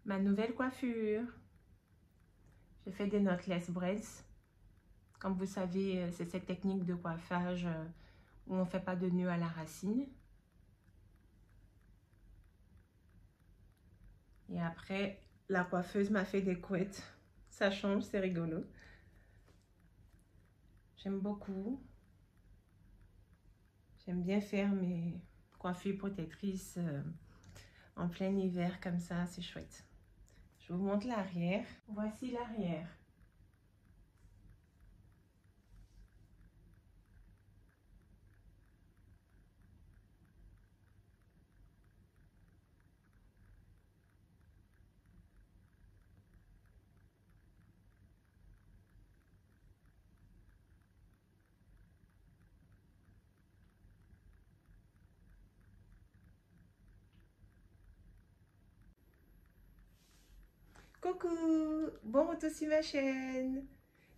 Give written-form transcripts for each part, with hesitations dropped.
ma nouvelle coiffure. J'ai fait des knotless braids. Comme vous savez, c'est cette technique de coiffage où on ne fait pas de nœud à la racine. Et après, la coiffeuse m'a fait des couettes. Ça change, c'est rigolo. J'aime beaucoup. J'aime bien faire mes coiffures protectrices en plein hiver comme ça, c'est chouette. Je vous montre l'arrière. Voici l'arrière. Coucou, bon retour sur ma chaîne.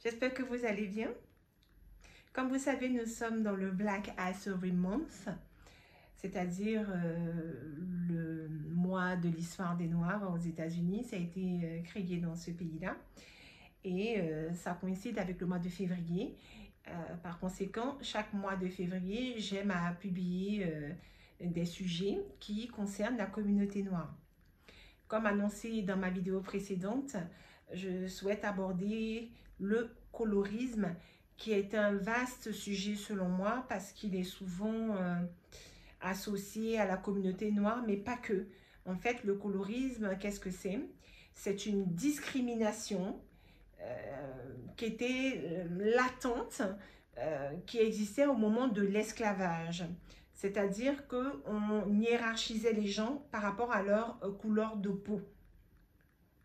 J'espère que vous allez bien. Comme vous savez, nous sommes dans le Black History Month, c'est-à-dire le mois de l'histoire des Noirs aux États-Unis. Ça a été créé dans ce pays-là et ça coïncide avec le mois de février. Par conséquent, chaque mois de février, j'aime à publier des sujets qui concernent la communauté noire. Comme annoncé dans ma vidéo précédente, je souhaite aborder le colorisme, qui est un vaste sujet selon moi parce qu'il est souvent associé à la communauté noire, mais pas que. En fait, le colorisme, qu'est-ce que c'est? C'est une discrimination qui était latente, qui existait au moment de l'esclavage. C'est-à-dire qu'on hiérarchisait les gens par rapport à leur couleur de peau.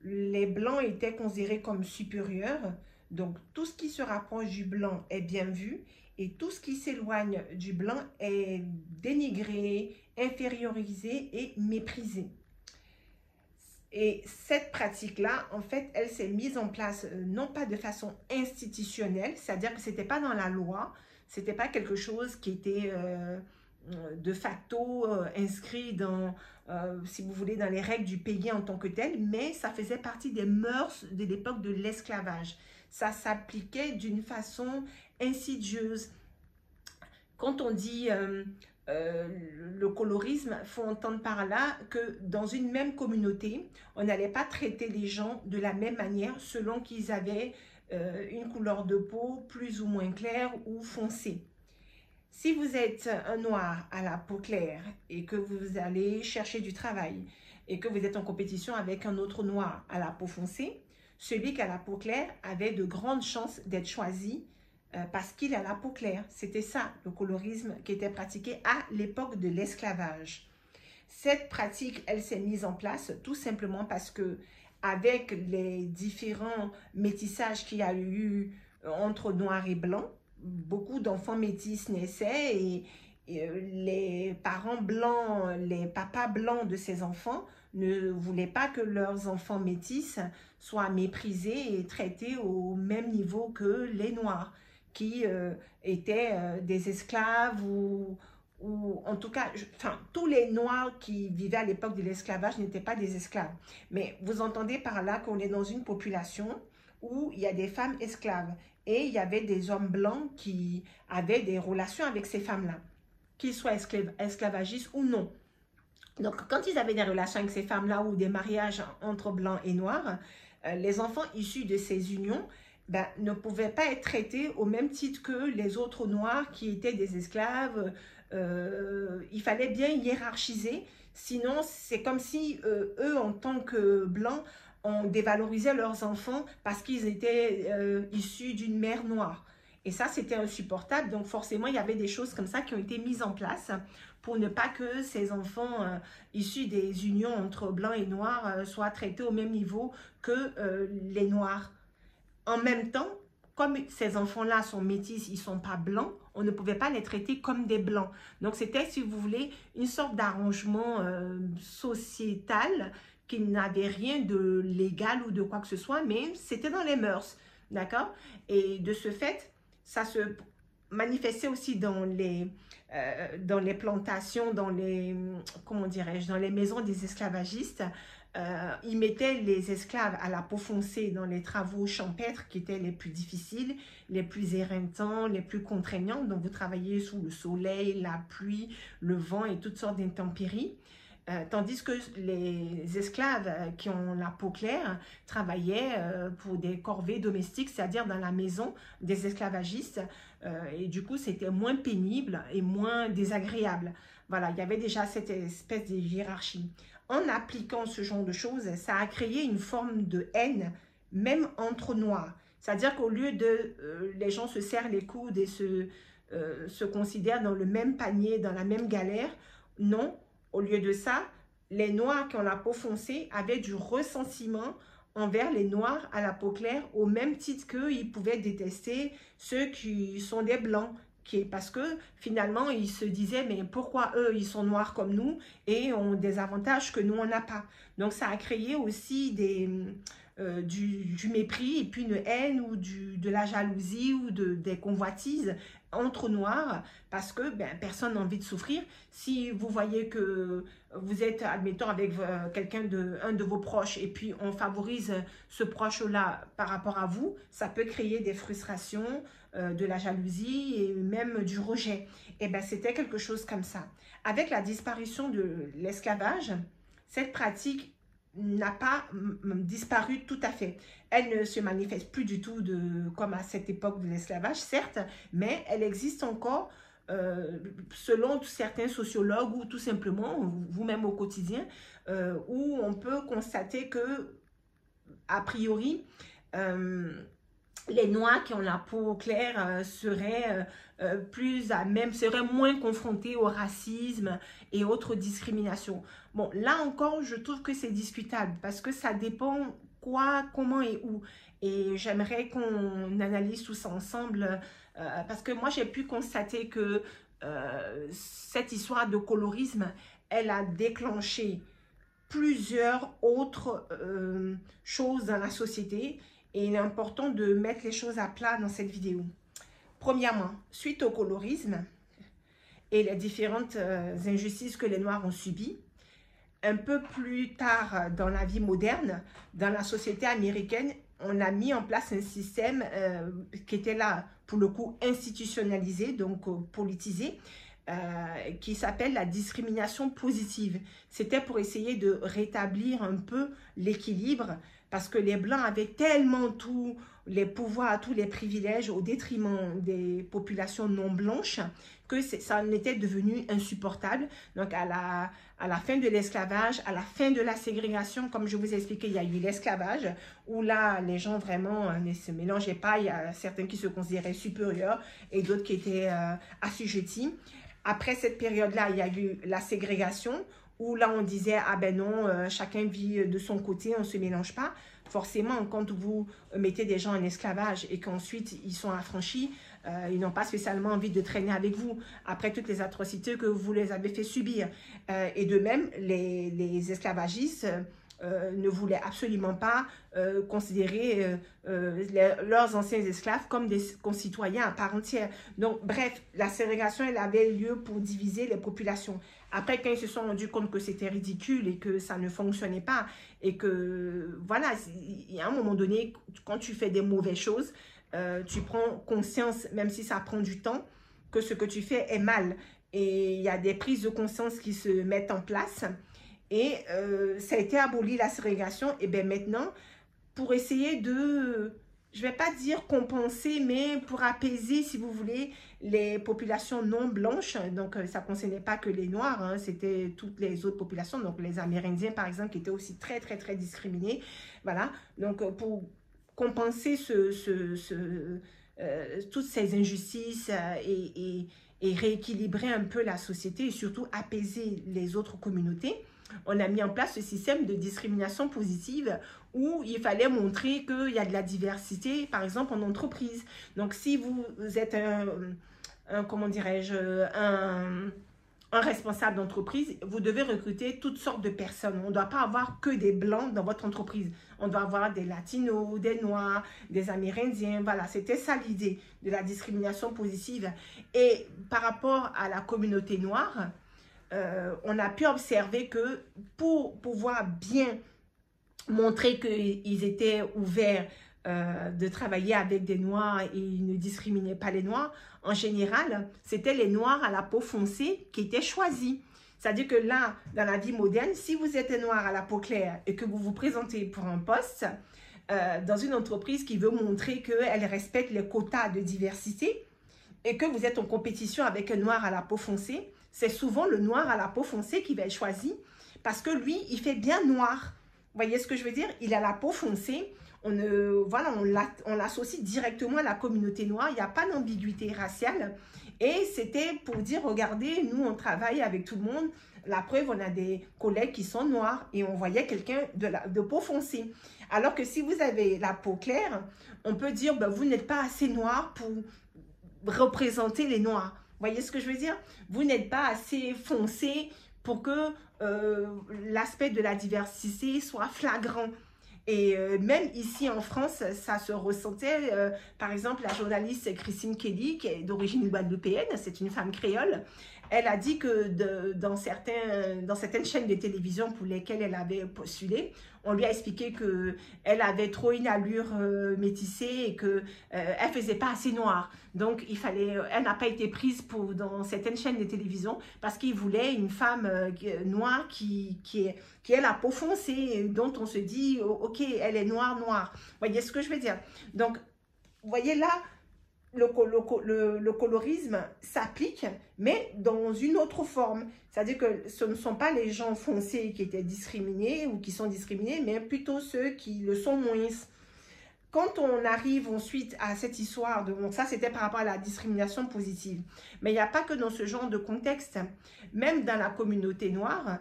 Les blancs étaient considérés comme supérieurs, donc tout ce qui se rapproche du blanc est bien vu et tout ce qui s'éloigne du blanc est dénigré, infériorisé et méprisé. Et cette pratique-là, en fait, elle s'est mise en place non pas de façon institutionnelle, c'est-à-dire que ce n'était pas dans la loi, ce n'était pas quelque chose qui était de facto inscrit dans, si vous voulez, dans les règles du pays en tant que tel, mais ça faisait partie des mœurs de l'époque de l'esclavage. Ça s'appliquait d'une façon insidieuse. Quand on dit le colorisme, il faut entendre par là que dans une même communauté, on n'allait pas traiter les gens de la même manière selon qu'ils avaient une couleur de peau plus ou moins claire ou foncée. Si vous êtes un noir à la peau claire et que vous allez chercher du travail et que vous êtes en compétition avec un autre noir à la peau foncée, celui qui a la peau claire avait de grandes chances d'être choisi parce qu'il a la peau claire. C'était ça, le colorisme qui était pratiqué à l'époque de l'esclavage. Cette pratique, elle s'est mise en place tout simplement parce que avec les différents métissages qu'il y a eu entre noirs et blancs, beaucoup d'enfants métis naissaient et les parents blancs, les papas blancs de ces enfants ne voulaient pas que leurs enfants métis soient méprisés et traités au même niveau que les noirs qui étaient des esclaves ou en tout cas, tous les noirs qui vivaient à l'époque de l'esclavage n'étaient pas des esclaves. Mais vous entendez par là qu'on est dans une population où il y a des femmes esclaves et il y avait des hommes blancs qui avaient des relations avec ces femmes-là, qu'ils soient esclavagistes ou non. Donc, quand ils avaient des relations avec ces femmes-là ou des mariages entre blancs et noirs, les enfants issus de ces unions ne pouvaient pas être traités au même titre que les autres noirs qui étaient des esclaves. Il fallait bien hiérarchiser, sinon c'est comme si eux, en tant que blancs, on dévalorisait leurs enfants parce qu'ils étaient issus d'une mère noire. Et ça, c'était insupportable. Donc, forcément, il y avait des choses comme ça qui ont été mises en place pour ne pas que ces enfants issus des unions entre blancs et noirs soient traités au même niveau que les noirs. En même temps, comme ces enfants-là sont métis, ils ne sont pas blancs, on ne pouvait pas les traiter comme des blancs. Donc, c'était, si vous voulez, une sorte d'arrangement sociétal qui n'avait rien de légal ou de quoi que ce soit, mais c'était dans les mœurs, d'accord? Et de ce fait, ça se manifestait aussi dans les plantations, dans les, comment dirais-je, dans les maisons des esclavagistes. ils mettaient les esclaves à la peau foncée dans les travaux champêtres qui étaient les plus difficiles, les plus éreintants, les plus contraignants. Donc, vous travaillez sous le soleil, la pluie, le vent et toutes sortes d'intempéries. Tandis que les esclaves qui ont la peau claire travaillaient pour des corvées domestiques, c'est-à-dire dans la maison des esclavagistes. Et du coup, c'était moins pénible et moins désagréable. Voilà, il y avait déjà cette espèce de hiérarchie. En appliquant ce genre de choses, ça a créé une forme de haine, même entre noirs. C'est-à-dire qu'au lieu de... les gens se serrent les coudes et se considèrent dans le même panier, dans la même galère, non. Au lieu de ça, les noirs qui ont la peau foncée avaient du ressentiment envers les noirs à la peau claire, au même titre qu'ils pouvaient détester ceux qui sont des blancs. Parce que finalement, ils se disaient, mais pourquoi eux, ils sont noirs comme nous et ont des avantages que nous, on n'a pas. Donc, ça a créé aussi du mépris et puis une haine ou de la jalousie ou des convoitises entre noirs parce que personne n'a envie de souffrir. Si vous voyez que vous êtes, admettons, avec un de vos proches et puis on favorise ce proche-là par rapport à vous, ça peut créer des frustrations, de la jalousie et même du rejet. Et c'était quelque chose comme ça. Avec la disparition de l'esclavage, cette pratique n'a pas disparu tout à fait. Elle ne se manifeste plus du tout comme à cette époque de l'esclavage, certes, mais elle existe encore selon certains sociologues ou tout simplement vous-même au quotidien, où on peut constater que, a priori, les noirs qui ont la peau claire seraient seraient moins confrontés au racisme et autres discriminations. Bon, là encore, je trouve que c'est discutable parce que ça dépend quoi, comment et où. Et j'aimerais qu'on analyse tout ça ensemble parce que moi, j'ai pu constater que cette histoire de colorisme, elle a déclenché plusieurs autres choses dans la société. Et il est important de mettre les choses à plat dans cette vidéo. Premièrement, suite au colorisme et les différentes injustices que les Noirs ont subies, un peu plus tard dans la vie moderne, dans la société américaine, on a mis en place un système qui était là, pour le coup, institutionnalisé, donc politisé, qui s'appelle la discrimination positive. C'était pour essayer de rétablir un peu l'équilibre parce que les Blancs avaient tellement tous les pouvoirs, tous les privilèges au détriment des populations non blanches que ça en était devenu insupportable. Donc, à la fin de l'esclavage, à la fin de la ségrégation, comme je vous ai expliqué, il y a eu l'esclavage où là, les gens vraiment ne se mélangeaient pas. Il y a certains qui se considéraient supérieurs et d'autres qui étaient assujettis. Après cette période-là, il y a eu la ségrégation où là, on disait, ah ben non, chacun vit de son côté, on ne se mélange pas. Forcément, quand vous mettez des gens en esclavage et qu'ensuite ils sont affranchis, ils n'ont pas spécialement envie de traîner avec vous après toutes les atrocités que vous les avez fait subir. Et de même, les esclavagistes ne voulaient absolument pas considérer leurs anciens esclaves comme des concitoyens à part entière. Donc, bref, la ségrégation, elle avait lieu pour diviser les populations. Après, quand ils se sont rendus compte que c'était ridicule et que ça ne fonctionnait pas et que, voilà, il y a un moment donné, quand tu fais des mauvaises choses, tu prends conscience, même si ça prend du temps, que ce que tu fais est mal. Et il y a des prises de conscience qui se mettent en place. Et ça a été aboli, la ségrégation. Et bien maintenant, pour essayer de, je ne vais pas dire compenser, mais pour apaiser, si vous voulez, les populations non blanches, donc ça ne concernait pas que les Noirs, hein, c'était toutes les autres populations, donc les Amérindiens par exemple, qui étaient aussi très discriminés. Voilà, donc pour compenser toutes ces injustices et rééquilibrer un peu la société et surtout apaiser les autres communautés, on a mis en place ce système de discrimination positive où il fallait montrer qu'il y a de la diversité, par exemple en entreprise. Donc, si vous êtes comment dirais-je, un responsable d'entreprise, vous devez recruter toutes sortes de personnes. On ne doit pas avoir que des blancs dans votre entreprise. On doit avoir des latinos, des noirs, des amérindiens. Voilà, c'était ça l'idée de la discrimination positive. Et par rapport à la communauté noire, on a pu observer que pour pouvoir bien montrer qu'ils étaient ouverts de travailler avec des Noirs et ils ne discriminaient pas les Noirs. En général, c'était les Noirs à la peau foncée qui étaient choisis. C'est-à-dire que là, dans la vie moderne, si vous êtes un Noir à la peau claire et que vous vous présentez pour un poste dans une entreprise qui veut montrer qu'elle respecte les quotas de diversité et que vous êtes en compétition avec un Noir à la peau foncée, c'est souvent le Noir à la peau foncée qui va être choisi parce que lui, il fait bien noir. Vous voyez ce que je veux dire? Il a la peau foncée. Voilà, on l'associe directement à la communauté noire. Il n'y a pas d'ambiguïté raciale. Et c'était pour dire, regardez, nous, on travaille avec tout le monde. La preuve, on a des collègues qui sont noirs et on voyait quelqu'un de peau foncée. Alors que si vous avez la peau claire, on peut dire, ben, vous n'êtes pas assez noir pour représenter les noirs. Vous voyez ce que je veux dire? Vous n'êtes pas assez foncé pour que l'aspect de la diversité soit flagrant. Et même ici en France, ça se ressentait. Par exemple, la journaliste Christine Kelly, qui est d'origine guadeloupéenne, c'est une femme créole, elle a dit que dans certaines chaînes de télévision pour lesquelles elle avait postulé, on lui a expliqué qu'elle avait trop une allure métissée et qu'elle ne faisait pas assez noire. Donc, elle n'a pas été prise dans certaines chaînes de télévision parce qu'ils voulaient une femme noire qui ait la peau foncée, dont on se dit, oh, ok, elle est noire. Vous voyez ce que je veux dire? Donc, vous voyez là, le colorisme s'applique, mais dans une autre forme. C'est-à-dire que ce ne sont pas les gens foncés qui étaient discriminés ou qui sont discriminés, mais plutôt ceux qui le sont moins. Quand on arrive ensuite à cette histoire, donc ça c'était par rapport à la discrimination positive, mais il n'y a pas que dans ce genre de contexte, même dans la communauté noire,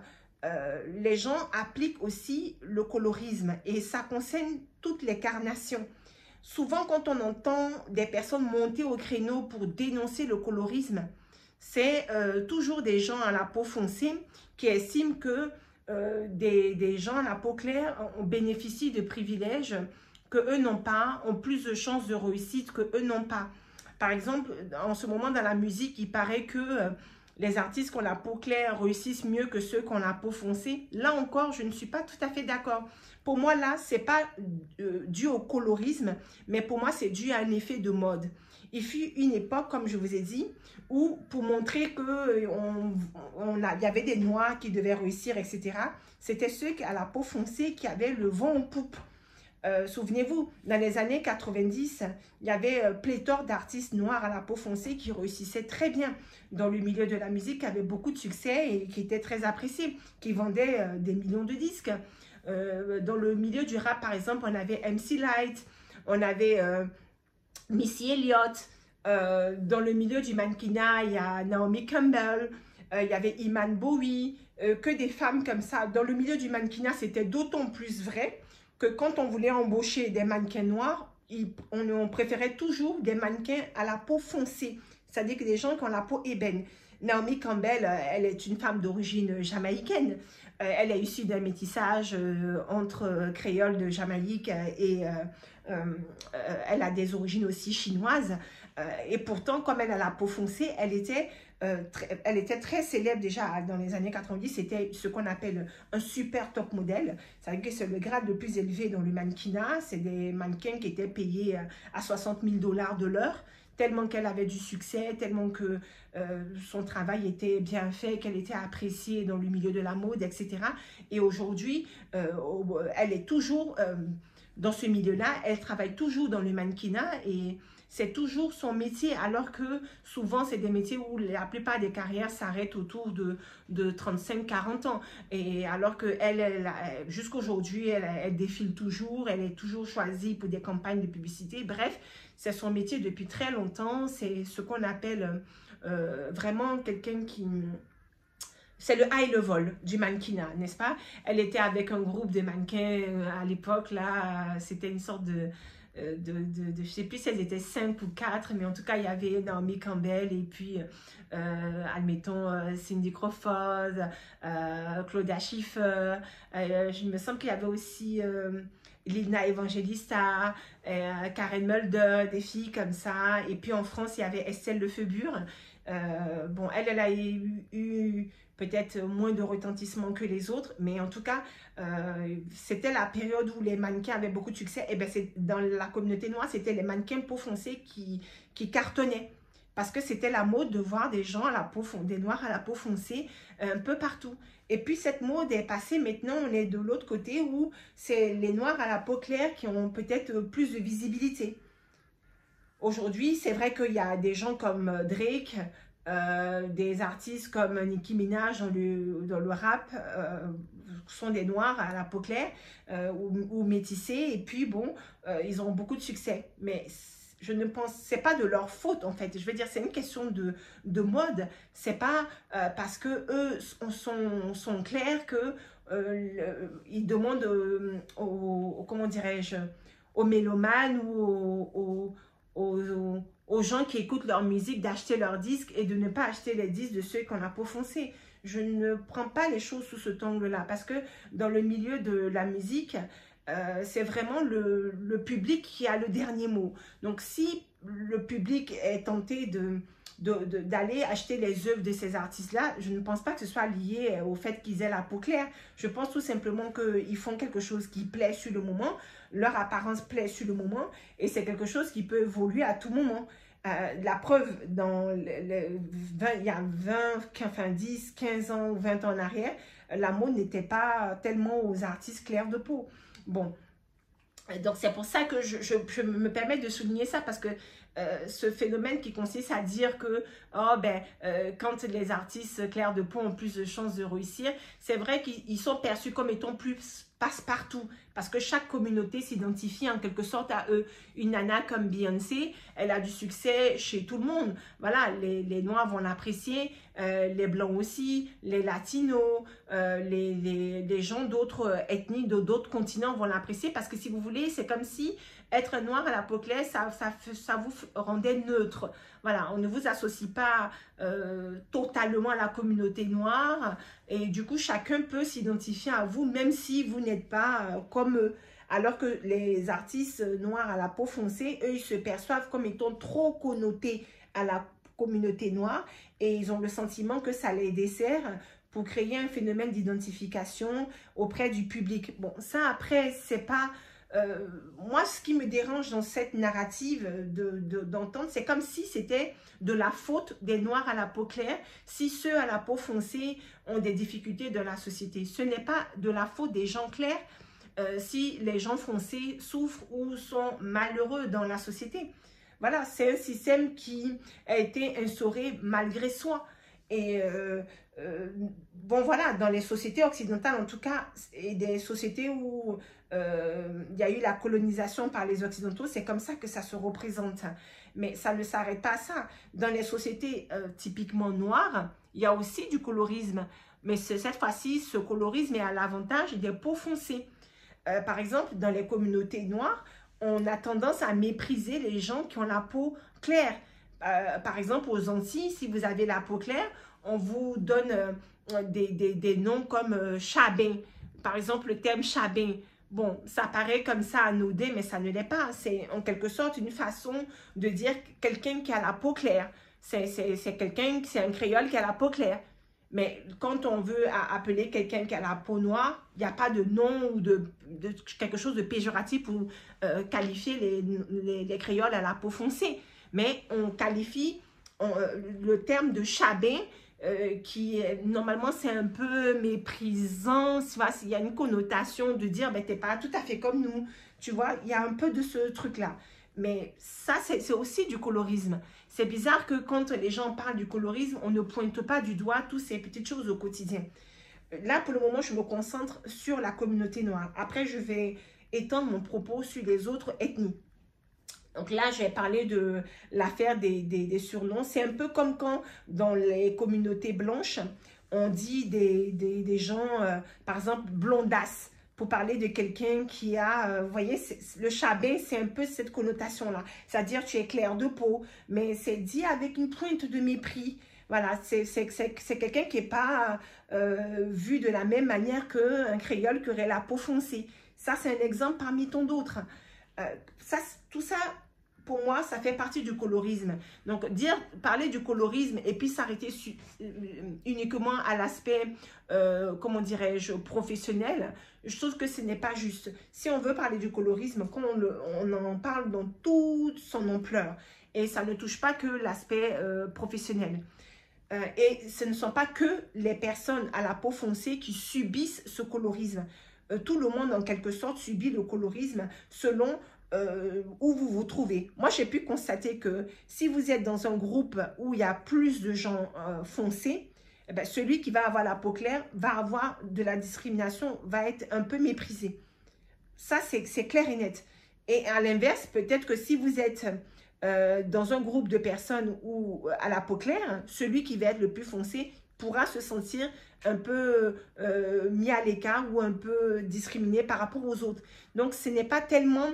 les gens appliquent aussi le colorisme et ça concerne toutes les carnations. Souvent, quand on entend des personnes monter au créneau pour dénoncer le colorisme, c'est toujours des gens à la peau foncée qui estiment que des gens à la peau claire bénéficient de privilèges que eux n'ont pas, ont plus de chances de réussite que eux n'ont pas. Par exemple, en ce moment dans la musique, il paraît que les artistes qui ont la peau claire réussissent mieux que ceux qui ont la peau foncée. Là encore, je ne suis pas tout à fait d'accord. Pour moi, là, ce n'est pas dû au colorisme, mais pour moi, c'est dû à un effet de mode. Il fut une époque, comme je vous ai dit, où pour montrer qu'il y avait des Noirs qui devaient réussir, etc., c'était ceux qui, à la peau foncée qui avaient le vent en poupe. Souvenez-vous, dans les années 90, il y avait pléthore d'artistes noirs à la peau foncée qui réussissaient très bien dans le milieu de la musique, qui avaient beaucoup de succès et qui étaient très appréciés, qui vendaient des millions de disques. Dans le milieu du rap, par exemple, on avait MC Lyte, on avait Missy Elliott. Dans le milieu du mannequinat, il y a Naomi Campbell, il y avait Iman Bowie, que des femmes comme ça. Dans le milieu du mannequinat, c'était d'autant plus vrai que quand on voulait embaucher des mannequins noirs, on préférait toujours des mannequins à la peau foncée, c'est-à-dire que des gens qui ont la peau ébène. Naomi Campbell, elle est une femme d'origine jamaïcaine. Elle est issue d'un métissage entre créole de Jamaïque et elle a des origines aussi chinoises. Et pourtant, comme elle a la peau foncée, elle était très célèbre déjà dans les années 90. C'était ce qu'on appelle un super top modèle. C'est-à-dire que c'est le grade le plus élevé dans le mannequinat. C'est des mannequins qui étaient payés à 60 000 $ de l'heure, tellement qu'elle avait du succès, tellement que son travail était bien fait, qu'elle était appréciée dans le milieu de la mode, etc. Et aujourd'hui, elle est toujours dans ce milieu-là. Elle travaille toujours dans le mannequinat et c'est toujours son métier, alors que souvent, c'est des métiers où la plupart des carrières s'arrêtent autour de 35-40 ans. Et alors qu'elle, jusqu'aujourd'hui, elle défile toujours, elle est toujours choisie pour des campagnes de publicité. Bref, c'est son métier depuis très longtemps. C'est ce qu'on appelle vraiment quelqu'un qui... C'est le high level du mannequinat, n'est-ce pas? Elle était avec un groupe de mannequins à l'époque, là, c'était une sorte de je ne sais plus si elles étaient 5 ou 4, mais en tout cas, il y avait Naomi Campbell et puis, admettons, Cindy Crawford, Claudia Schiffer. Je me semble qu'il y avait aussi Lina Evangelista, Karen Mulder, des filles comme ça. Et puis en France, il y avait Estelle Lefebvre. Bon, elle a eu peut-être moins de retentissement que les autres, mais en tout cas, c'était la période où les mannequins avaient beaucoup de succès. Et bien, dans la communauté noire, c'était les mannequins peau foncée qui cartonnaient. Parce que c'était la mode de voir des gens à la peau des noirs à la peau foncée un peu partout. Et puis cette mode est passée, maintenant on est de l'autre côté où c'est les noirs à la peau claire qui ont peut-être plus de visibilité. Aujourd'hui, c'est vrai qu'il y a des gens comme Drake, des artistes comme Nicki Minaj dans le rap, sont des noirs à la peau claire ou métissés. Et puis bon, ils ont beaucoup de succès. Mais je ne pense, c'est pas de leur faute en fait. Je veux dire, c'est une question de mode. C'est pas parce que eux sont clairs que ils demandent comment dirais-je, aux mélomanes ou aux gens qui écoutent leur musique d'acheter leurs disques et de ne pas acheter les disques de ceux qui ont la peau foncée. Je ne prends pas les choses sous cet angle-là parce que dans le milieu de la musique, c'est vraiment le public qui a le dernier mot. Donc, si le public est tenté d'aller acheter les œuvres de ces artistes-là, je ne pense pas que ce soit lié au fait qu'ils aient la peau claire. Je pense tout simplement qu'ils font quelque chose qui plaît sur le moment, leur apparence plaît sur le moment, et c'est quelque chose qui peut évoluer à tout moment. La preuve, il y a 10, 15 ans ou 20 ans en arrière, la mode n'était pas tellement aux artistes clairs de peau. Bon, donc c'est pour ça que je me permets de souligner ça parce que ce phénomène qui consiste à dire que quand les artistes clairs de peau ont plus de chances de réussir, c'est vrai qu'ils sont perçus comme étant plus passe-partout parce que chaque communauté s'identifie en quelque sorte à eux. Une nana comme Beyoncé, elle a du succès chez tout le monde. Voilà, les Noirs vont l'apprécier, les Blancs aussi, les Latinos, les gens d'autres ethnies, d'autres continents vont l'apprécier parce que si vous voulez, c'est comme si être noir à la peau claire, ça vous rendait neutre. Voilà, on ne vous associe pas totalement à la communauté noire et du coup, chacun peut s'identifier à vous, même si vous n'êtes pas comme eux. Alors que les artistes noirs à la peau foncée, eux, ils se perçoivent comme étant trop connotés à la communauté noire et ils ont le sentiment que ça les dessert pour créer un phénomène d'identification auprès du public. Bon, ça après, c'est pas... moi, ce qui me dérange dans cette narrative d'entendre, c'est comme si c'était de la faute des Noirs à la peau claire, si ceux à la peau foncée ont des difficultés dans la société. Ce n'est pas de la faute des gens clairs si les gens foncés souffrent ou sont malheureux dans la société. Voilà, c'est un système qui a été instauré malgré soi. Et bon, voilà, dans les sociétés occidentales, en tout cas, et des sociétés où il y a eu la colonisation par les Occidentaux, c'est comme ça que ça se représente. Mais ça ne s'arrête pas à ça. Dans les sociétés typiquement noires, il y a aussi du colorisme. Mais cette fois-ci, ce colorisme est à l'avantage des peaux foncées. Par exemple, dans les communautés noires, on a tendance à mépriser les gens qui ont la peau claire. Par exemple, aux Antilles, si vous avez la peau claire, on vous donne des noms comme Chabin. Par exemple, le terme Chabin. Bon, ça paraît comme ça anodin, mais ça ne l'est pas. C'est en quelque sorte une façon de dire quelqu'un qui a la peau claire. C'est quelqu'un, c'est un créole qui a la peau claire. Mais quand on veut appeler quelqu'un qui a la peau noire, il n'y a pas de nom ou de quelque chose de péjoratif pour qualifier les créoles à la peau foncée. Mais on qualifie le terme de chabin, qui normalement c'est un peu méprisant, tu vois, il y a une connotation de dire ben, t'es pas tout à fait comme nous, tu vois, il y a un peu de ce truc-là. Mais ça, c'est aussi du colorisme. C'est bizarre que quand les gens parlent du colorisme, on ne pointe pas du doigt toutes ces petites choses au quotidien. Là, pour le moment, je me concentre sur la communauté noire. Après, je vais étendre mon propos sur les autres ethnies. Donc là, je vais parler de l'affaire des surnoms. C'est un peu comme quand, dans les communautés blanches, on dit des gens, par exemple, blondasses, pour parler de quelqu'un qui a, vous voyez, le chabin, c'est un peu cette connotation-là. C'est-à-dire, tu es clair de peau, mais c'est dit avec une pointe de mépris. Voilà, c'est quelqu'un qui n'est pas vu de la même manière qu'un créole qui aurait la peau foncée. Ça, c'est un exemple parmi tant d'autres. Tout ça, pour moi, ça fait partie du colorisme. Donc, parler du colorisme et puis s'arrêter uniquement à l'aspect, comment dirais-je, professionnel, je trouve que ce n'est pas juste. Si on veut parler du colorisme, on en parle dans toute son ampleur. Et ça ne touche pas que l'aspect professionnel. Et ce ne sont pas que les personnes à la peau foncée qui subissent ce colorisme. Tout le monde, en quelque sorte, subit le colorisme selon où vous vous trouvez. Moi, j'ai pu constater que si vous êtes dans un groupe où il y a plus de gens foncés, eh bien, celui qui va avoir la peau claire va avoir de la discrimination, va être un peu méprisé. Ça, c'est clair et net. Et à l'inverse, peut-être que si vous êtes dans un groupe de personnes où, à la peau claire, celui qui va être le plus foncé pourra se sentir un peu mis à l'écart ou un peu discriminé par rapport aux autres. Donc, ce n'est pas tellement...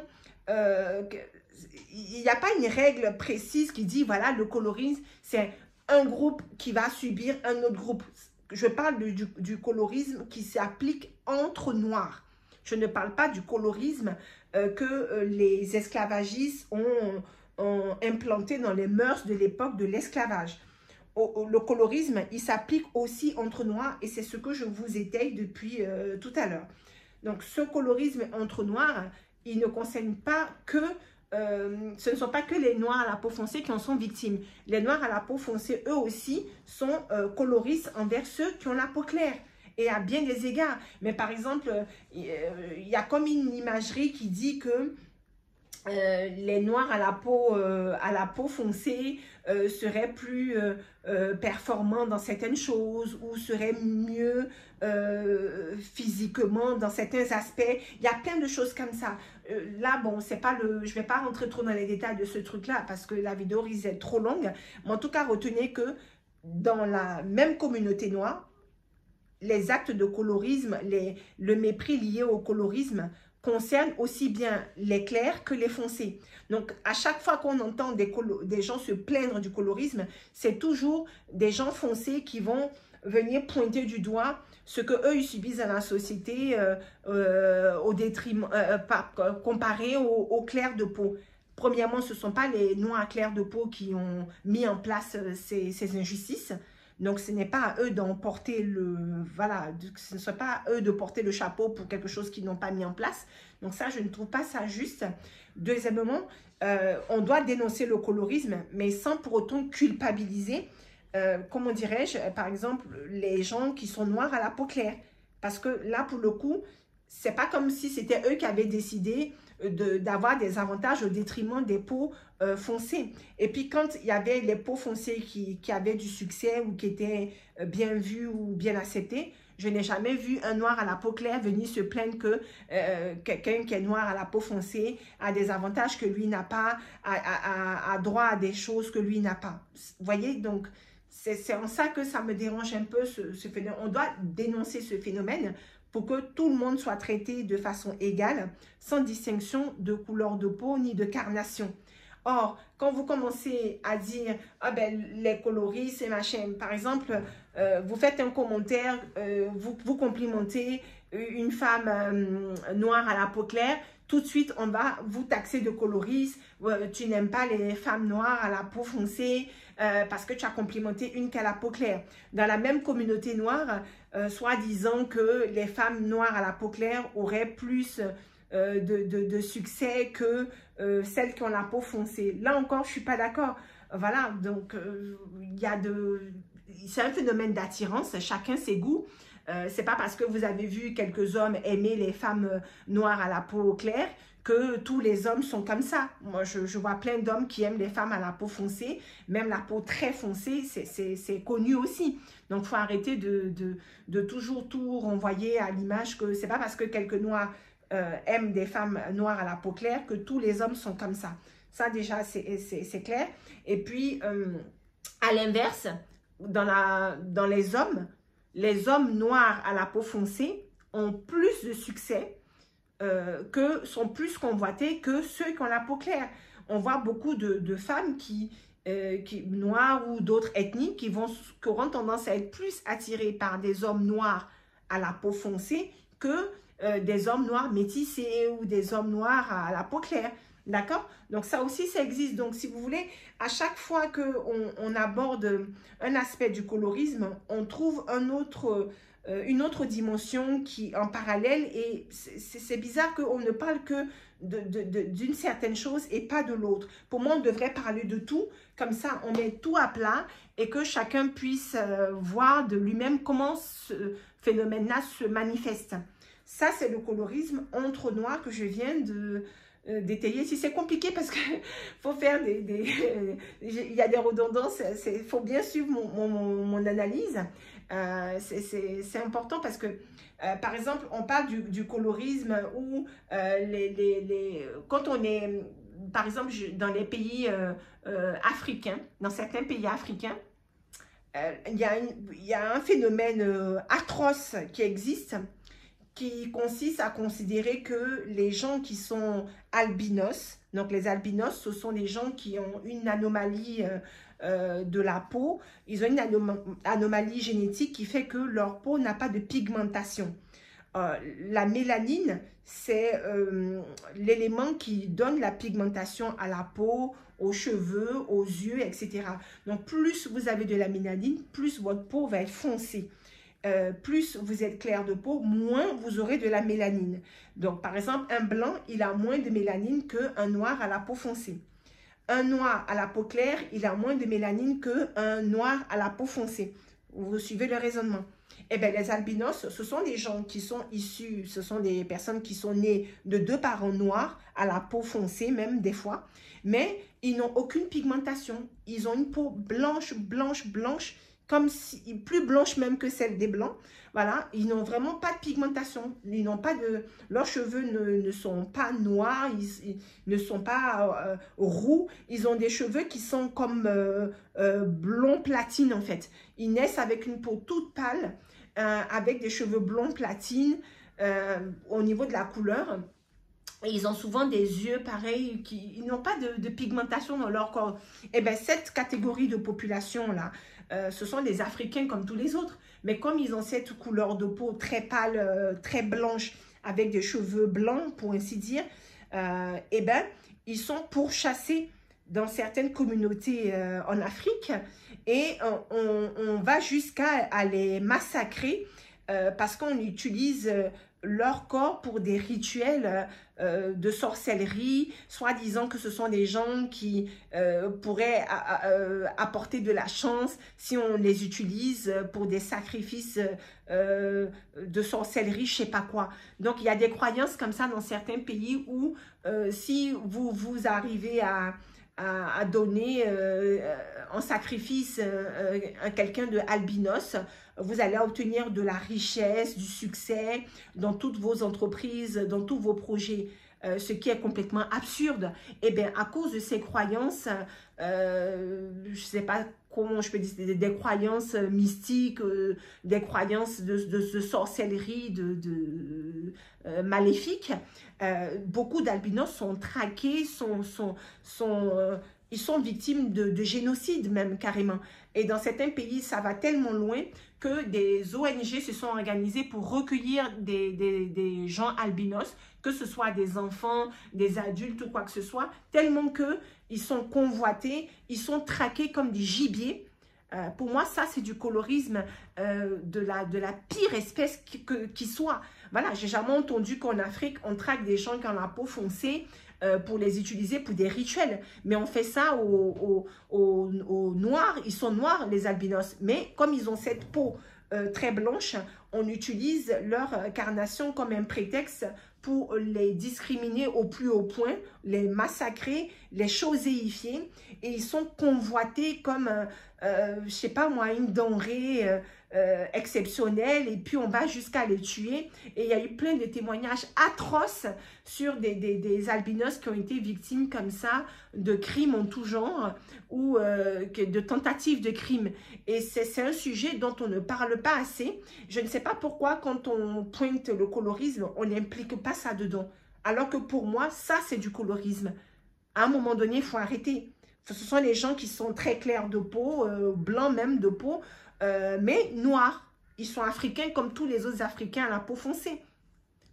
il n'y a pas une règle précise qui dit, voilà, le colorisme, c'est un groupe qui va subir un autre groupe. Je parle du colorisme qui s'applique entre noirs. Je ne parle pas du colorisme que les esclavagistes ont implanté dans les mœurs de l'époque de l'esclavage. Le colorisme, il s'applique aussi entre noirs et c'est ce que je vous étaye depuis tout à l'heure. Donc, ce colorisme entre noirs, il ne concerne pas que, ce ne sont pas que les noirs à la peau foncée qui en sont victimes. Les noirs à la peau foncée, eux aussi, sont coloristes envers ceux qui ont la peau claire. Et à bien des égards. Mais par exemple, il y a comme une imagerie qui dit que les noirs à la peau foncée seraient plus performants dans certaines choses ou seraient mieux physiquement dans certains aspects. Il y a plein de choses comme ça. Là, bon, c'est pas je vais pas rentrer trop dans les détails de ce truc-là parce que la vidéo risque d'être trop longue. Mais en tout cas, retenez que dans la même communauté noire, les actes de colorisme, le mépris lié au colorisme concerne aussi bien les clairs que les foncés. Donc, à chaque fois qu'on entend des gens se plaindre du colorisme, c'est toujours des gens foncés qui vont venir pointer du doigt ce qu'eux, ils subissent dans la société au détriment, comparé aux clairs de peau. Premièrement, ce ne sont pas les noirs clairs de peau qui ont mis en place ces injustices. Donc, ce n'est pas à eux d'emporter voilà, ce ne soit pas à eux de porter le chapeau pour quelque chose qu'ils n'ont pas mis en place. Donc, ça, je ne trouve pas ça juste. Deuxièmement, on doit dénoncer le colorisme, mais sans pour autant culpabiliser, comment dirais-je, par exemple, les gens qui sont noirs à la peau claire. Parce que là, pour le coup, c'est pas comme si c'était eux qui avaient décidé d'avoir des avantages au détriment des peaux foncées. Et puis, quand il y avait les peaux foncées qui avaient du succès ou qui étaient bien vues ou bien acceptées, je n'ai jamais vu un noir à la peau claire venir se plaindre que quelqu'un qui est noir à la peau foncée a des avantages que lui n'a pas, a droit à des choses que lui n'a pas. Vous voyez, donc, c'est en ça que ça me dérange un peu ce phénomène. On doit dénoncer ce phénomène pour que tout le monde soit traité de façon égale, sans distinction de couleur de peau ni de carnation. Or, quand vous commencez à dire « Ah ben, les coloristes et machin », par exemple, vous faites un commentaire, vous complimentez une femme noire à la peau claire, tout de suite, on va vous taxer de coloriste, tu n'aimes pas les femmes noires à la peau foncée parce que tu as complimenté une qui a la peau claire. Dans la même communauté noire, soit disant que les femmes noires à la peau claire auraient plus de succès que celles qui ont la peau foncée. Là encore, je ne suis pas d'accord. Voilà, donc c'est un phénomène d'attirance, chacun ses goûts. C'est pas parce que vous avez vu quelques hommes aimer les femmes noires à la peau claire que tous les hommes sont comme ça. Moi, je vois plein d'hommes qui aiment les femmes à la peau foncée, même la peau très foncée, c'est connu aussi. Donc, il faut arrêter de toujours tout renvoyer à l'image que c'est pas parce que quelques noirs aiment des femmes noires à la peau claire que tous les hommes sont comme ça. Ça, déjà, c'est clair. Et puis, à l'inverse, dans les hommes noirs à la peau foncée ont plus de succès, sont plus convoités que ceux qui ont la peau claire. On voit beaucoup de femmes noires ou d'autres ethnies qui auront tendance à être plus attirées par des hommes noirs à la peau foncée que des hommes noirs métissés ou des hommes noirs à la peau claire. D'accord? Donc, ça aussi, ça existe. Donc, si vous voulez, à chaque fois qu'on aborde un aspect du colorisme, on trouve une autre dimension qui en parallèle. Et c'est bizarre qu'on ne parle que d'une certaine chose et pas de l'autre. Pour moi, on devrait parler de tout. Comme ça, on met tout à plat et que chacun puisse voir de lui-même comment ce phénomène-là se manifeste. Ça, c'est le colorisme entre noir que je viens d'étayer. Si c'est compliqué parce que faut faire il y a des redondances, il faut bien suivre mon analyse. C'est important parce que, par exemple, on parle du colorisme où quand on est, par exemple, dans les pays africains, dans certains pays africains, il y a un phénomène atroce qui existe, qui consiste à considérer que les gens qui sont albinos, donc les albinos, ce sont les gens qui ont une anomalie de la peau, ils ont une anomalie génétique qui fait que leur peau n'a pas de pigmentation. La mélanine, c'est l'élément qui donne la pigmentation à la peau, aux cheveux, aux yeux, etc. Donc, plus vous avez de la mélanine, plus votre peau va être foncée. Plus vous êtes clair de peau, moins vous aurez de la mélanine. Donc, par exemple, un blanc, il a moins de mélanine qu'un noir à la peau foncée. Un noir à la peau claire, il a moins de mélanine qu'un noir à la peau foncée. Vous suivez le raisonnement. Eh bien, les albinos, ce sont des gens qui sont issus, ce sont des personnes qui sont nées de deux parents noirs à la peau foncée, même des fois, mais ils n'ont aucune pigmentation. Ils ont une peau blanche, blanche, blanche, comme si, plus blanche même que celle des blancs. Voilà, ils n'ont vraiment pas de pigmentation. Ils n'ont pas leurs cheveux ne sont pas noirs, ils ne sont pas roux. Ils ont des cheveux qui sont comme blond platine en fait. Ils naissent avec une peau toute pâle, avec des cheveux blond platine au niveau de la couleur. Et ils ont souvent des yeux pareils, ils n'ont pas de pigmentation dans leur corps. Et bien, cette catégorie de population-là, ce sont des Africains comme tous les autres. Mais comme ils ont cette couleur de peau très pâle, très blanche, avec des cheveux blancs, pour ainsi dire, et bien, ils sont pourchassés dans certaines communautés en Afrique. Et on va jusqu'à les massacrer parce qu'on utilise leur corps pour des rituels de sorcellerie, soit disant que ce sont des gens qui pourraient apporter de la chance si on les utilise pour des sacrifices de sorcellerie, je sais pas quoi. Donc, il y a des croyances comme ça dans certains pays où si vous arrivez à donner en sacrifice à quelqu'un de albinos, vous allez obtenir de la richesse, du succès dans toutes vos entreprises, dans tous vos projets, ce qui est complètement absurde. Et bien, à cause de ces croyances, je ne sais pas comment je peux dire, des croyances mystiques, des croyances de sorcellerie, maléfiques, beaucoup d'albinos sont traqués, ils sont victimes de génocide même carrément. Et dans certains pays, ça va tellement loin que des ONG se sont organisées pour recueillir des gens albinos, que ce soit des enfants, des adultes ou quoi que ce soit, tellement qu'ils sont convoités, ils sont traqués comme des gibiers. Pour moi, ça, c'est du colorisme de la pire espèce qui soit. Voilà, j'ai jamais entendu qu'en Afrique, on traque des gens qui ont la peau foncée pour les utiliser pour des rituels. Mais on fait ça aux noirs. Ils sont noirs, les albinos. Mais comme ils ont cette peau très blanche, on utilise leur carnation comme un prétexte pour les discriminer au plus haut point, les massacrer, les choséifier. Et ils sont convoités comme, je sais pas moi, une denrée exceptionnelle. Et puis on va jusqu'à les tuer. Et il y a eu plein de témoignages atroces sur des albinos qui ont été victimes comme ça de crimes en tout genre ou de tentatives de crimes. Et c'est un sujet dont on ne parle pas assez. Je ne sais pas pourquoi quand on pointe le colorisme, on n'implique pas ça dedans. Alors que pour moi, ça c'est du colorisme. À un moment donné, il faut arrêter. Ce sont les gens qui sont très clairs de peau, blancs même de peau, mais noirs. Ils sont africains comme tous les autres Africains à la peau foncée.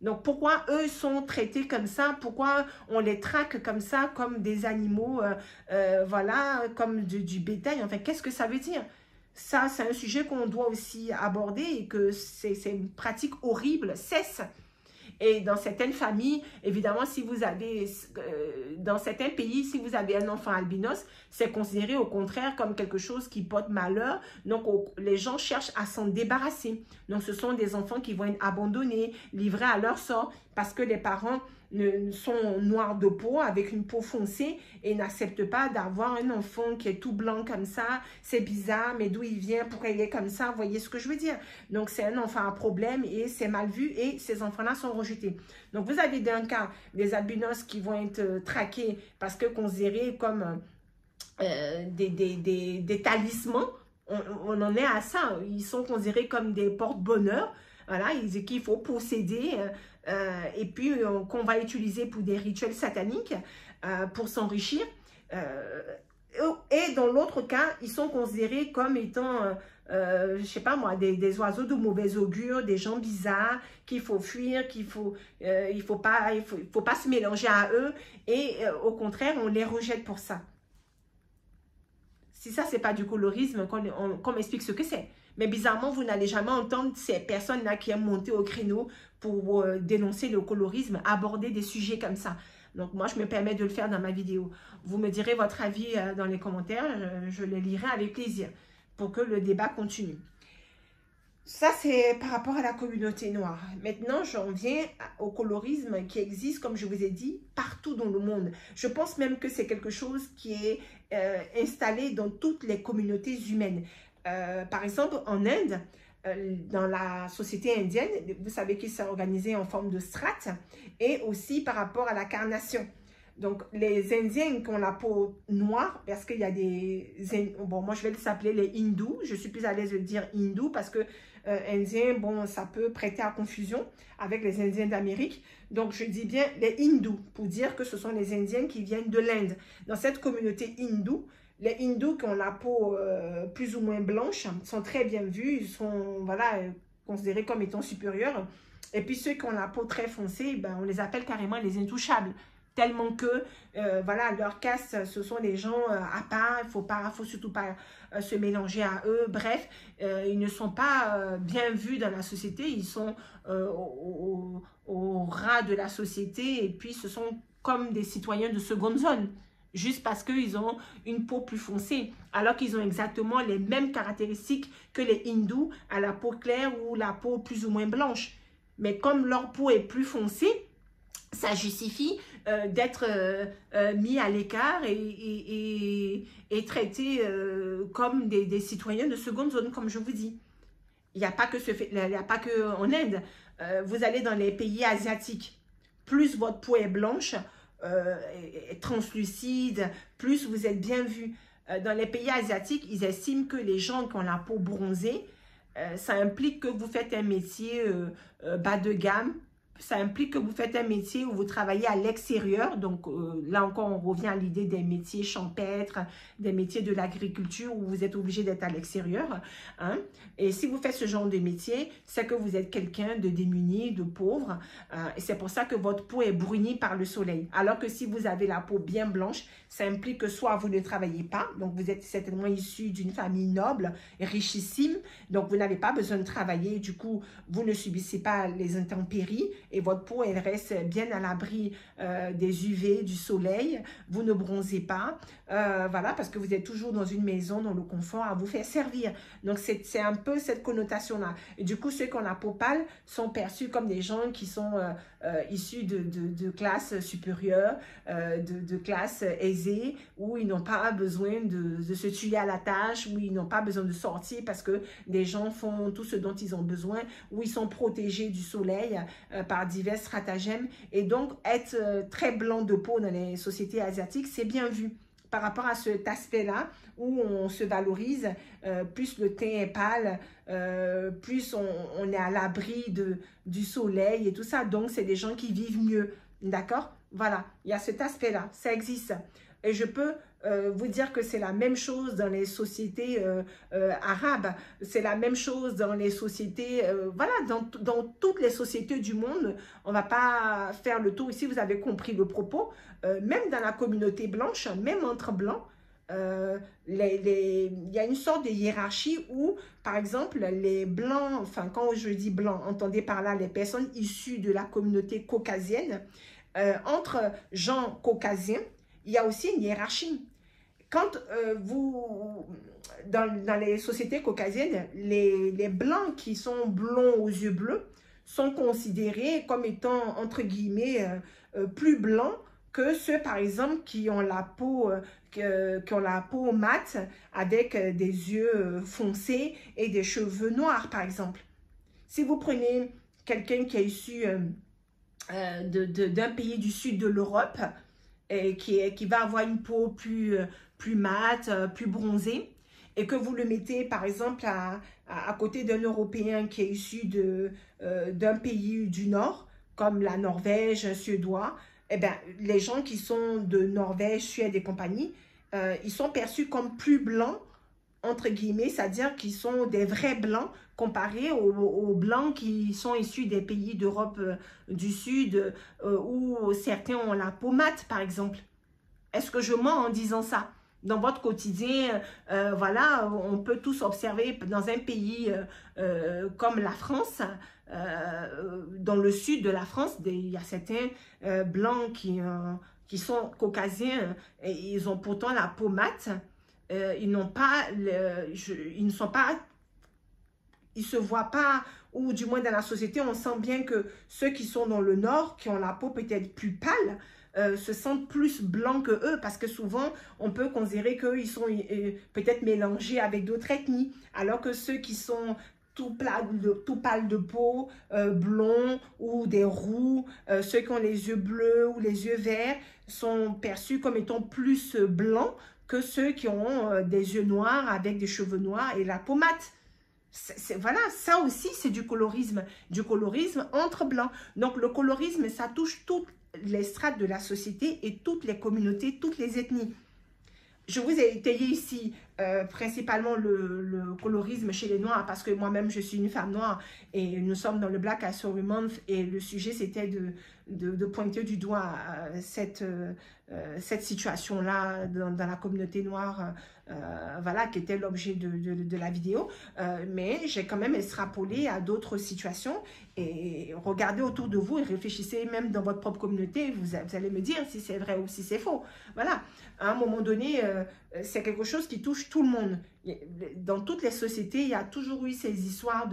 Donc, pourquoi eux sont traités comme ça? Pourquoi on les traque comme ça, comme des animaux, voilà, comme du bétail? Enfin, qu'est-ce que ça veut dire? Ça, c'est un sujet qu'on doit aussi aborder et que c'est une pratique horrible, cesse. Et dans certaines familles, évidemment, si vous avez, dans certains pays, si vous avez un enfant albinos, c'est considéré au contraire comme quelque chose qui porte malheur. Donc, les gens cherchent à s'en débarrasser. Donc, ce sont des enfants qui vont être abandonnés, livrés à leur sort, parce que les parents sont noirs de peau, avec une peau foncée, et n'acceptent pas d'avoir un enfant qui est tout blanc comme ça. C'est bizarre, mais d'où il vient, pourquoi il est comme ça, vous voyez ce que je veux dire? Donc, c'est un enfant à problème et c'est mal vu et ces enfants-là sont rejetés. Donc, vous avez d'un cas des albinos qui vont être traqués parce que considérés comme des talismans. On en est à ça. Ils sont considérés comme des porte-bonheur. Voilà, ils disent qu'il faut posséder et puis qu'on va utiliser pour des rituels sataniques pour s'enrichir. Et dans l'autre cas, ils sont considérés comme étant, je sais pas moi, des oiseaux de mauvais augure, des gens bizarres qu'il faut fuir, il faut pas se mélanger à eux. Et au contraire, on les rejette pour ça. Si ça, c'est pas du colorisme, qu'on m'explique ce que c'est. Mais bizarrement, vous n'allez jamais entendre ces personnes-là qui aiment monter au créneau pour dénoncer le colorisme, aborder des sujets comme ça. Donc, moi, je me permets de le faire dans ma vidéo. Vous me direz votre avis dans les commentaires. Je le lirai avec plaisir pour que le débat continue. Ça, c'est par rapport à la communauté noire. Maintenant, j'en viens au colorisme qui existe, comme je vous ai dit, partout dans le monde. Je pense même que c'est quelque chose qui est installé dans toutes les communautés humaines. Par exemple, en Inde, dans la société indienne, vous savez qu'il s'est organisé en forme de strates et aussi par rapport à la carnation. Donc, les Indiens qui ont la peau noire, parce qu'il y a des... Bon, moi, je vais les appeler les hindous. Je suis plus à l'aise de dire hindous parce que Indiens, bon, ça peut prêter à confusion avec les Indiens d'Amérique. Donc, je dis bien les hindous pour dire que ce sont les Indiens qui viennent de l'Inde. Dans cette communauté hindoue, les hindous qui ont la peau plus ou moins blanche sont très bien vus. Ils sont, voilà, considérés comme étant supérieurs. Et puis, ceux qui ont la peau très foncée, ben, on les appelle carrément les intouchables. Tellement que, voilà, leur caste, ce sont des gens à part, il faut surtout pas se mélanger à eux. Bref, ils ne sont pas bien vus dans la société, ils sont au ras de la société et puis ce sont comme des citoyens de seconde zone. Juste parce qu'ils ont une peau plus foncée, alors qu'ils ont exactement les mêmes caractéristiques que les hindous à la peau claire ou la peau plus ou moins blanche. Mais comme leur peau est plus foncée, ça justifie d'être mis à l'écart et traité comme des citoyens de seconde zone, comme je vous dis. Il n'y a pas que en Inde. Vous allez dans les pays asiatiques, plus votre peau est blanche, translucide, plus vous êtes bien vu. Dans les pays asiatiques, ils estiment que les gens qui ont la peau bronzée, ça implique que vous faites un métier bas de gamme. Ça implique que vous faites un métier où vous travaillez à l'extérieur. Donc, là encore, on revient à l'idée des métiers champêtres, des métiers de l'agriculture où vous êtes obligé d'être à l'extérieur. Hein? Et si vous faites ce genre de métier, c'est que vous êtes quelqu'un de démuni, de pauvre. Et c'est pour ça que votre peau est brunie par le soleil. Alors que si vous avez la peau bien blanche, ça implique que soit vous ne travaillez pas, donc vous êtes certainement issu d'une famille noble, richissime, donc vous n'avez pas besoin de travailler, du coup, vous ne subissez pas les intempéries, et votre peau, elle reste bien à l'abri des UV, du soleil. Vous ne bronzez pas. Voilà, parce que vous êtes toujours dans une maison, dans le confort, à vous faire servir. Donc, c'est un peu cette connotation-là. Et du coup, ceux qui ont la peau pâle sont perçus comme des gens qui sont issus de classes supérieures, de classes aisées, où ils n'ont pas besoin de se tuer à la tâche, où ils n'ont pas besoin de sortir parce que les gens font tout ce dont ils ont besoin, où ils sont protégés du soleil par divers stratagèmes. Et donc, être très blanc de peau dans les sociétés asiatiques, c'est bien vu par rapport à cet aspect-là où on se valorise, plus le teint est pâle, plus on est à l'abri du soleil et tout ça. Donc, c'est des gens qui vivent mieux, d'accord? Voilà, il y a cet aspect-là, ça existe. Et je peux vous dire que c'est la même chose dans les sociétés arabes, c'est la même chose dans les sociétés, voilà, dans toutes les sociétés du monde. On ne va pas faire le tour ici, vous avez compris le propos. Même dans la communauté blanche, même entre blancs, il y a une sorte de hiérarchie où, par exemple, les blancs, enfin quand je dis blancs, entendez par là les personnes issues de la communauté caucasienne, entre gens caucasiens, il y a aussi une hiérarchie. Quand dans les sociétés caucasiennes, les blancs qui sont blonds aux yeux bleus sont considérés comme étant, entre guillemets, plus blancs que ceux, par exemple, qui ont la peau mate avec des yeux foncés et des cheveux noirs, par exemple. Si vous prenez quelqu'un qui est issu d'un pays du sud de l'Europe et qui va avoir une peau plus mate, plus bronzée, et que vous le mettez, par exemple, à côté d'un Européen qui est issu d'un pays du Nord, comme la Norvège, un Suédois, eh bien, les gens qui sont de Norvège, Suède et compagnie, ils sont perçus comme plus blancs, entre guillemets, c'est-à-dire qu'ils sont des vrais blancs comparés aux blancs qui sont issus des pays d'Europe du Sud où certains ont la peau mate, par exemple. Est-ce que je mens en disant ça? Dans votre quotidien, voilà, on peut tous observer dans un pays comme la France, dans le sud de la France, il y a certains blancs qui sont caucasiens et ils ont pourtant la peau mate. Ils n'ont pas, ils ne sont pas, ils se voient pas, ou du moins dans la société, on sent bien que ceux qui sont dans le nord, qui ont la peau peut-être plus pâle, se sentent plus blancs que eux, parce que souvent, on peut considérer qu'eux, ils sont peut-être mélangés avec d'autres ethnies, alors que ceux qui sont tout pâle de peau, blonds ou des roux, ceux qui ont les yeux bleus ou les yeux verts, sont perçus comme étant plus blancs que ceux qui ont des yeux noirs avec des cheveux noirs et la peau mate. Voilà, ça aussi, c'est du colorisme entre blancs. Donc, le colorisme, ça touche toutes les strates de la société et toutes les communautés, toutes les ethnies. Je vous ai étayé ici principalement le colorisme chez les Noirs parce que moi-même, je suis une femme noire et nous sommes dans le Black History Month et le sujet, c'était de pointer du doigt cette situation-là dans la communauté noire, voilà, qui était l'objet de la vidéo. Mais j'ai quand même extrapolé à d'autres situations et regardez autour de vous et réfléchissez même dans votre propre communauté. Vous allez me dire si c'est vrai ou si c'est faux. Voilà, à un moment donné, c'est quelque chose qui touche tout le monde. Dans toutes les sociétés, il y a toujours eu ces histoires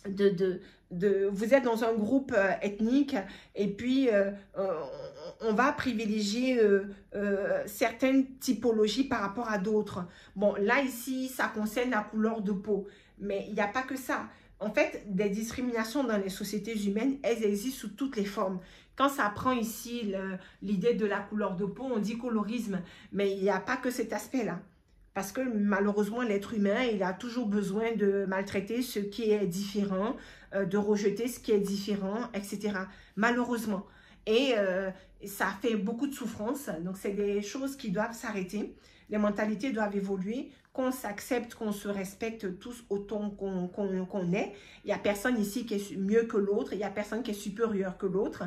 vous êtes dans un groupe ethnique et puis on va privilégier certaines typologies par rapport à d'autres. Bon, là, ici, ça concerne la couleur de peau, mais il n'y a pas que ça. En fait, des discriminations dans les sociétés humaines, elles existent sous toutes les formes. Quand ça prend ici l'idée de la couleur de peau, on dit colorisme, mais il n'y a pas que cet aspect-là. Parce que malheureusement, l'être humain, il a toujours besoin de maltraiter ce qui est différent, de rejeter ce qui est différent, etc. Malheureusement. Et ça fait beaucoup de souffrance. Donc, c'est des choses qui doivent s'arrêter. Les mentalités doivent évoluer. Qu'on s'accepte, qu'on se respecte tous autant qu'on est. Il n'y a personne ici qui est mieux que l'autre. Il n'y a personne qui est supérieur que l'autre.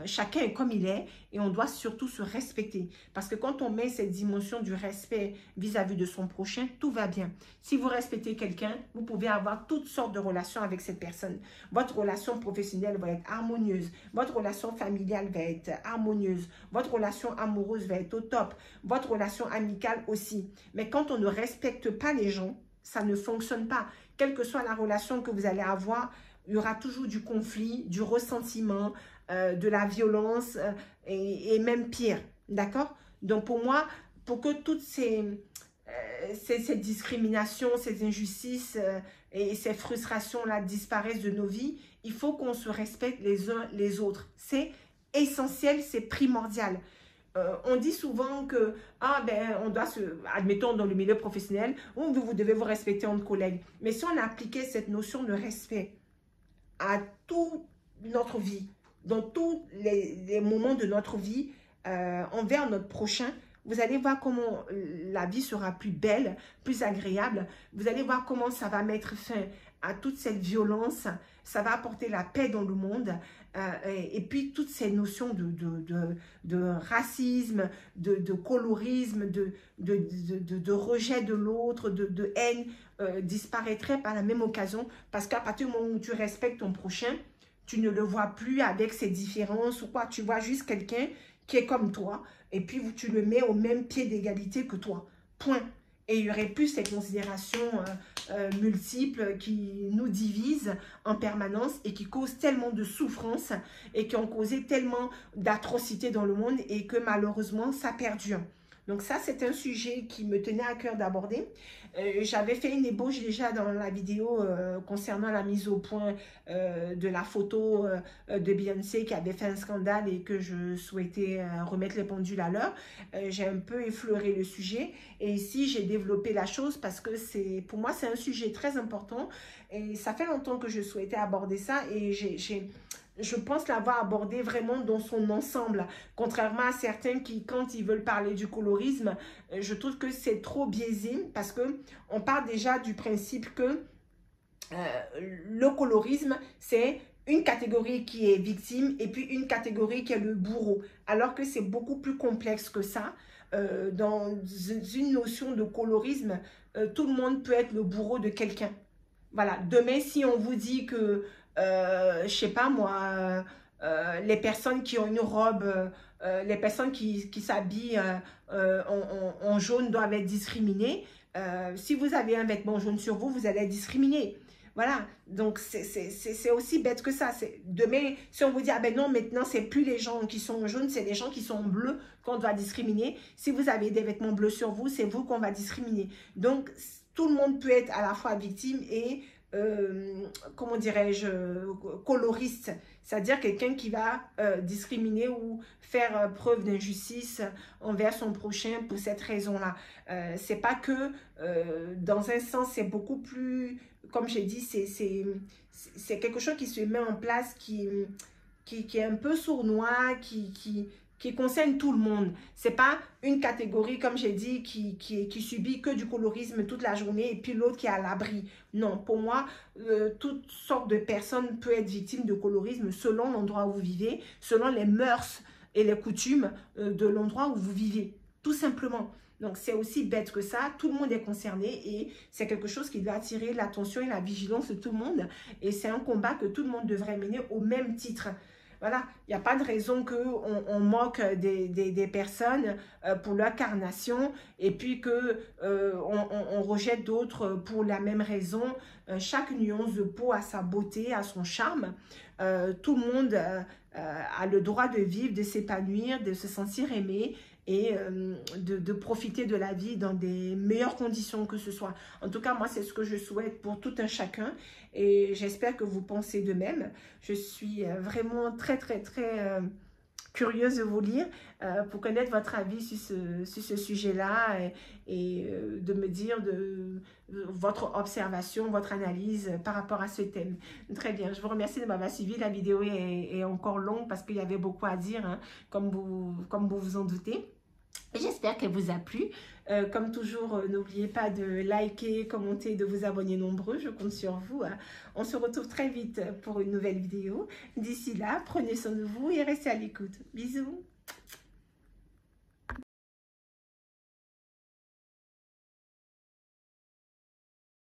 Chacun est comme il est et on doit surtout se respecter. Parce que quand on met cette dimension du respect vis-à-vis de son prochain, tout va bien. Si vous respectez quelqu'un, vous pouvez avoir toutes sortes de relations avec cette personne. Votre relation professionnelle va être harmonieuse. Votre relation familiale va être harmonieuse. Votre relation amoureuse va être au top. Votre relation amicale aussi. Mais quand on ne respecte pas les gens, ça ne fonctionne pas. Quelle que soit la relation que vous allez avoir, il y aura toujours du conflit, du ressentiment, de la violence et même pire. D'accord? Donc pour moi, pour que toutes ces discriminations, ces injustices et ces frustrations-là disparaissent de nos vies, il faut qu'on se respecte les uns les autres. C'est essentiel, c'est primordial. On dit souvent que, on doit admettons dans le milieu professionnel, vous devez vous respecter entre collègues. Mais si on appliquait cette notion de respect à toute notre vie, dans tous les moments de notre vie, envers notre prochain, vous allez voir comment la vie sera plus belle, plus agréable. Vous allez voir comment ça va mettre fin à toute cette violence. Ça va apporter la paix dans le monde. Et puis, toutes ces notions de racisme, de colorisme, de rejet de l'autre, de haine, disparaîtraient par la même occasion. Parce qu'à partir du moment où tu respectes ton prochain, tu ne le vois plus avec ses différences ou quoi. Tu vois juste quelqu'un qui est comme toi. Et puis, tu le mets au même pied d'égalité que toi. Point. Et il n'y aurait plus ces considérations multiples qui nous divisent en permanence et qui causent tellement de souffrance et qui ont causé tellement d'atrocités dans le monde et que malheureusement, ça perdure. Donc ça, c'est un sujet qui me tenait à cœur d'aborder. J'avais fait une ébauche déjà dans la vidéo concernant la mise au point de la photo de Beyoncé qui avait fait un scandale et que je souhaitais remettre les pendules à l'heure. J'ai un peu effleuré le sujet et ici, j'ai développé la chose parce que pour moi, c'est un sujet très important et ça fait longtemps que je souhaitais aborder ça et je pense l'avoir abordé vraiment dans son ensemble, contrairement à certains qui, quand ils veulent parler du colorisme, je trouve que c'est trop biaisé parce qu'on part déjà du principe que le colorisme, c'est une catégorie qui est victime et puis une catégorie qui est le bourreau, alors que c'est beaucoup plus complexe que ça. Dans une notion de colorisme, tout le monde peut être le bourreau de quelqu'un. Voilà, demain, si on vous dit que je sais pas moi, les personnes qui ont une robe, les personnes qui s'habillent en jaune doivent être discriminées. Si vous avez un vêtement jaune sur vous, vous allez être discriminé. Voilà, donc c'est aussi bête que ça. Demain, si on vous dit, ah ben non, maintenant, c'est plus les gens qui sont jaunes, c'est les gens qui sont bleus qu'on doit discriminer. Si vous avez des vêtements bleus sur vous, c'est vous qu'on va discriminer. Donc, tout le monde peut être à la fois victime et comment dirais-je, coloriste, c'est-à-dire quelqu'un qui va discriminer ou faire preuve d'injustice envers son prochain pour cette raison-là. C'est pas que, dans un sens, c'est beaucoup plus, comme j'ai dit, c'est quelque chose qui se met en place, qui est un peu sournois, qui concerne tout le monde. C'est pas une catégorie, comme j'ai dit, qui subit que du colorisme toute la journée et puis l'autre qui est à l'abri. Non, pour moi, toutes sortes de personnes peuvent être victimes de colorisme selon l'endroit où vous vivez, selon les mœurs et les coutumes de l'endroit où vous vivez, tout simplement. Donc, c'est aussi bête que ça. Tout le monde est concerné et c'est quelque chose qui doit attirer l'attention et la vigilance de tout le monde. Et c'est un combat que tout le monde devrait mener au même titre. Voilà, il n'y a pas de raison qu'on moque des personnes pour leur carnation et puis qu'on rejette d'autres pour la même raison. Chaque nuance de peau a sa beauté, a son charme. Tout le monde a le droit de vivre, de s'épanouir, de se sentir aimé et de profiter de la vie dans des meilleures conditions que ce soit. En tout cas, moi, c'est ce que je souhaite pour tout un chacun et j'espère que vous pensez de même. Je suis vraiment très curieuse de vous lire pour connaître votre avis sur ce sujet-là et de me dire votre observation, votre analyse par rapport à ce thème. Très bien, je vous remercie de m'avoir suivi. La vidéo est encore longue parce qu'il y avait beaucoup à dire, hein, comme vous en doutez. J'espère qu'elle vous a plu. Comme toujours, n'oubliez pas de liker, commenter, de vous abonner nombreux. Je compte sur vous. Hein. On se retrouve très vite pour une nouvelle vidéo. D'ici là, prenez soin de vous et restez à l'écoute. Bisous.